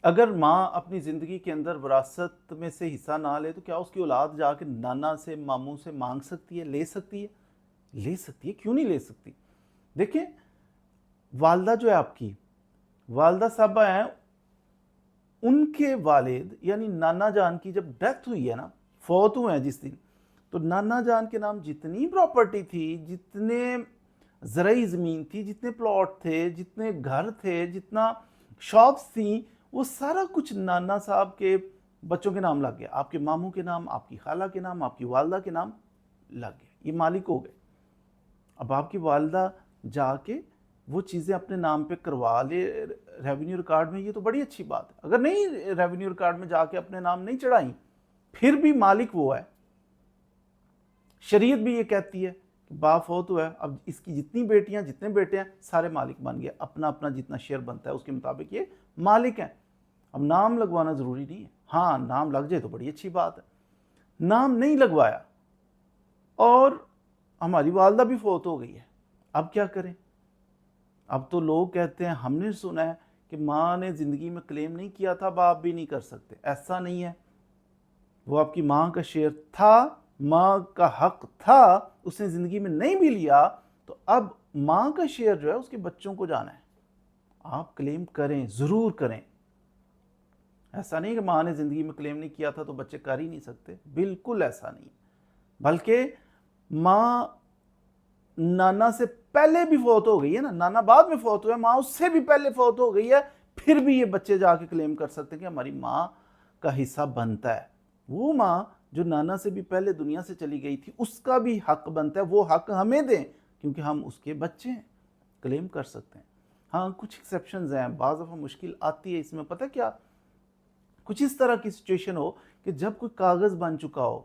اگر ماں اپنی زندگی کے اندر وراثت میں سے حصہ نہ لے تو کیا اس کی اولاد جا کے نانا سے ماموں سے مانگ سکتی ہے، لے سکتی ہے؟ لے سکتی ہے، کیوں نہیں لے سکتی؟ دیکھیں، والدہ جو ہے آپ کی والدہ صاحبہ ہیں، ان کے والد یعنی نانا جان کی جب ڈیتھ ہوئی ہے نا، فوت ہوئے ہیں جس دن، تو نانا جان کے نام جتنی پراپرٹی تھی، جتنے زرعی زمین تھی، جتنے پلاٹ تھے، جتنے گھر تھے، جتنا شاپس تھیں، وہ سارا کچھ نانا صاحب کے بچوں کے نام لگ گیا، آپ کے ماموں کے نام، آپ کی خالہ کے نام، آپ کی والدہ کے نام لگ گیا، یہ مالک ہو گئے۔ اب آپ کی والدہ جا کے وہ چیزیں اپنے نام پہ کروا لے ریونیو ریکارڈ میں، یہ تو بڑی اچھی بات ہے۔ اگر نہیں ریونیو ریکارڈ میں جا کے اپنے نام نہیں چڑھائیں، پھر بھی مالک وہ ہے۔ شریعت بھی یہ کہتی ہے کہ باپ فوت ہوا ہے، اب اس کی جتنی بیٹیاں جتنے بیٹے ہیں سارے مالک بن گئے، اپنا اپنا جتنا شیئر بنتا ہے اس کے مطابق یہ مالک ہیں۔ اب نام لگوانا ضروری نہیں ہے، ہاں نام لگ جائے تو بڑی اچھی بات ہے۔ نام نہیں لگوایا اور ہماری والدہ بھی فوت ہو گئی ہے، اب کیا کریں؟ اب تو لوگ کہتے ہیں، ہم نے سنا ہے کہ ماں نے زندگی میں کلیم نہیں کیا تھا، باپ بھی نہیں کر سکتے۔ ایسا نہیں ہے، وہ آپ کی ماں کا شیئر تھا، ماں کا حق تھا، اس نے زندگی میں نہیں بھی لیا، تو اب ماں کا شیئر جو ہے اس کے بچوں کو جانا ہے۔ آپ کلیم کریں، ضرور کریں۔ ایسا نہیں کہ ماں نے زندگی میں کلیم نہیں کیا تھا تو بچے کر ہی نہیں سکتے، بالکل ایسا نہیں، بلکہ ماں نانا سے پہلے بھی فوت ہو گئی ہے نا، نانا بعد میں فوت ہوا ہے، ماں اس سے بھی پہلے فوت ہو گئی ہے، پھر بھی یہ بچے جا کے کلیم کر سکتے ہیں کہ ہماری ماں کا حصہ بنتا ہے۔ وہ ماں جو نانا سے بھی پہلے دنیا سے چلی گئی تھی، اس کا بھی حق بنتا ہے، وہ حق ہمیں دیں کیونکہ ہم اس کے بچے ہیں، کلیم کر سکتے ہیں۔ ہاں کچھ ایکسیپشنز ہیں، بعض دفعہ مشکل آتی ہے اس میں، پتہ کیا؟ کچھ اس طرح کی سچویشن ہو کہ جب کوئی کاغذ بن چکا ہو،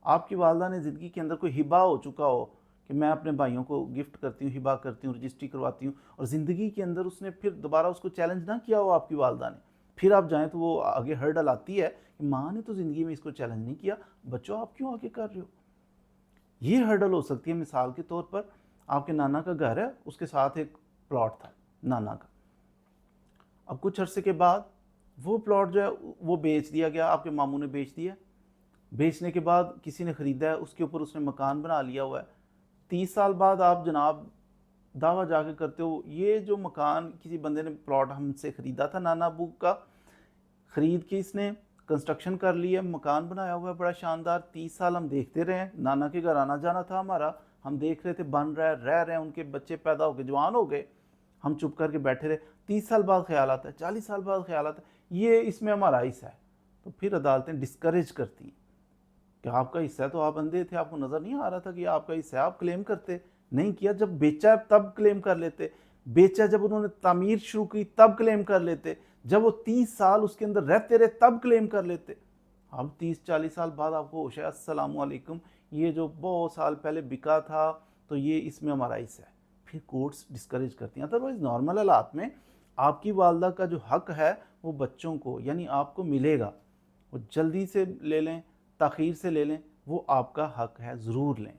آپ کی والدہ نے زندگی کے اندر کوئی ہبہ ہو چکا ہو کہ میں اپنے بھائیوں کو گفٹ کرتی ہوں، ہبہ کرتی ہوں، رجسٹری کرواتی ہوں، اور زندگی کے اندر اس نے پھر دوبارہ اس کو چیلنج نہ کیا ہو آپ کی والدہ نے، پھر آپ جائیں تو وہ آگے ہرڈل آتی ہے کہ ماں نے تو زندگی میں اس کو چیلنج نہیں کیا، بچوں آپ کیوں آگے کر رہے ہو؟ یہ ہرڈل ہو سکتی ہے۔ مثال کے طور پر آپ کے نانا کا گھر ہے، اس کے ساتھ ایک پلاٹ تھا نانا کا، اب کچھ عرصے کے بعد وہ پلاٹ جو ہے وہ بیچ دیا گیا، آپ کے ماموں نے بیچ دیا، بیچنے کے بعد کسی نے خریدا ہے، اس کے اوپر اس نے مکان بنا لیا ہوا ہے۔ 30 سال بعد آپ جناب دعویٰ جا کے کرتے ہو یہ جو مکان کسی بندے نے پلاٹ ہم سے خریدا تھا، نانا ابو کا، خرید کے اس نے کنسٹرکشن کر لی ہے، مکان بنایا ہوا ہے بڑا شاندار، 30 سال ہم دیکھتے رہے ہیں، نانا کے گھر آنا جانا تھا ہمارا، ہم دیکھ رہے تھے بن رہا ہے، رہ رہے ہیں، ان کے بچے پیدا ہو کے جوان ہو گئے، ہم چپ کر کے بیٹھے رہے۔ 30 سال بعد خیال آتا ہے، 40 سال بعد خیال آتا ہے یہ اس میں ہمارا حصہ ہے، تو پھر عدالتیں ڈسکریج کرتی ہیں کہ آپ کا حصہ ہے، تو آپ اندھے تھے، آپ کو نظر نہیں آ رہا تھا کہ آپ کا حصہ ہے، آپ کلیم کرتے نہیں کیا، جب بیچا تب کلیم کر لیتے، بیچا جب انہوں نے تعمیر شروع کی تب کلیم کر لیتے، جب وہ 30 سال اس کے اندر رہتے رہے تب کلیم کر لیتے۔ اب 30-40 سال بعد آپ کو ہوش ہے، السلام علیکم، یہ جو بہت سال پہلے بکا تھا تو یہ اس میں ہمارا حصہ ہے، پھر کورٹس ڈسکریج کرتی ہیں۔ ادروائز نارمل حالات میں آپ کی والدہ کا جو حق ہے وہ بچوں کو یعنی آپ کو ملے گا، وہ جلدی سے لے لیں، تاخیر سے لے لیں، وہ آپ کا حق ہے، ضرور لیں۔